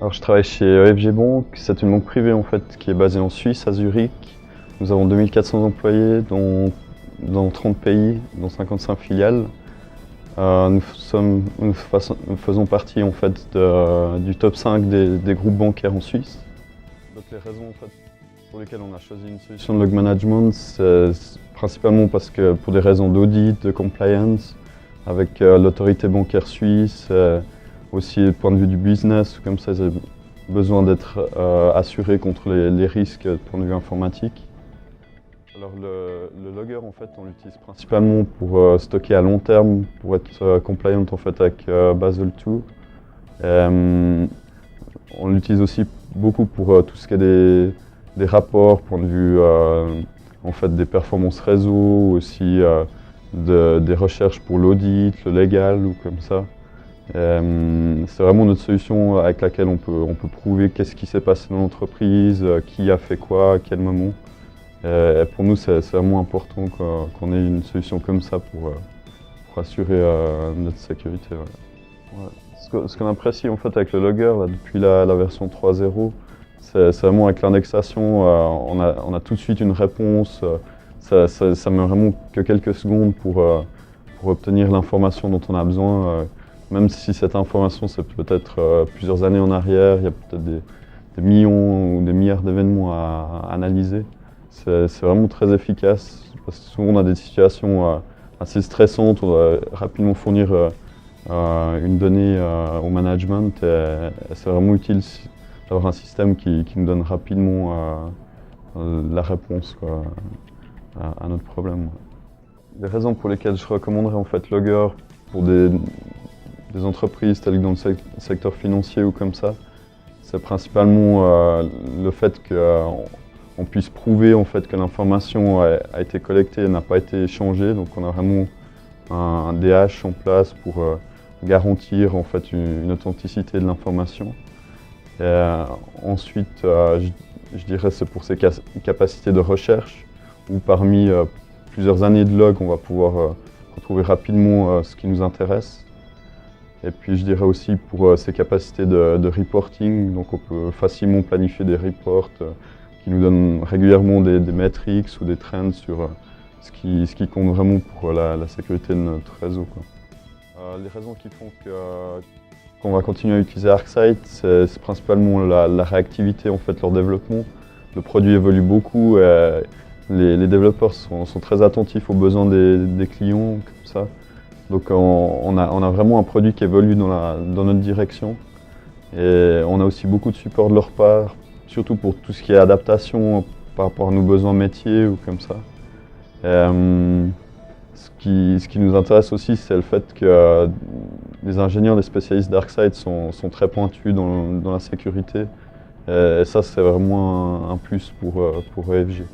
Alors je travaille chez EFG Bank, c'est une banque privée en fait qui est basée en Suisse, à Zurich. Nous avons 2400 employés dans 30 pays, dans 55 filiales. Nous faisons partie en fait du top 5 des groupes bancaires en Suisse. Donc les raisons en fait, pour lesquelles on a choisi une solution de log management, c'est principalement parce que pour des raisons d'audit, de compliance, avec l'autorité bancaire suisse, aussi du point de vue du business, comme ça, j'ai besoin d'être assuré contre les risques du point de vue informatique. Alors le logger, en fait, on l'utilise principalement pour stocker à long terme, pour être compliant en fait, avec Basel II. On l'utilise aussi beaucoup pour tout ce qui est des rapports, point de vue en fait, des performances réseau, aussi des recherches pour l'audit, le légal ou comme ça. C'est vraiment notre solution avec laquelle on peut prouver qu'est-ce qui s'est passé dans l'entreprise, qui a fait quoi, à quel moment. Et pour nous, c'est vraiment important qu'on ait une solution comme ça pour assurer notre sécurité. Ouais. Ouais. Ce qu'on apprécie en fait avec le logger, là, depuis la version 3.0, c'est vraiment avec l'indexation, on a tout de suite une réponse. Ça met vraiment que quelques secondes pour obtenir l'information dont on a besoin. Même si cette information, c'est peut-être plusieurs années en arrière, il y a peut-être des millions ou des milliards d'événements à analyser. C'est vraiment très efficace, parce que souvent on a des situations assez stressantes, on doit rapidement fournir une donnée au management, et c'est vraiment utile d'avoir un système qui nous donne rapidement la réponse quoi, à notre problème. Les raisons pour lesquelles je recommanderais en fait Logger pour des entreprises telles que dans le secteur financier ou comme ça, c'est principalement le fait qu'on puisse prouver en fait, que l'information a été collectée et n'a pas été échangée. Donc on a vraiment un DH en place pour garantir en fait, une authenticité de l'information. Ensuite, je dirais c'est pour ses capacités de recherche, où parmi plusieurs années de log, on va pouvoir retrouver rapidement ce qui nous intéresse. Et puis je dirais aussi pour ses capacités de reporting, donc on peut facilement planifier des reports qui nous donnent régulièrement des metrics ou des trends sur ce qui compte vraiment pour la sécurité de notre réseau. Quoi. Les raisons qui font qu'on va continuer à utiliser ArcSight, c'est principalement la réactivité en fait, leur développement. Le produit évolue beaucoup, et les développeurs sont très attentifs aux besoins des clients, comme ça. Donc on a vraiment un produit qui évolue dans notre direction. Et on a aussi beaucoup de support de leur part, surtout pour tout ce qui est adaptation par rapport à nos besoins métiers ou comme ça. Ce qui nous intéresse aussi, c'est le fait que les ingénieurs, les spécialistes d'ArcSight sont très pointus dans la sécurité. Et ça, c'est vraiment un plus pour EFG.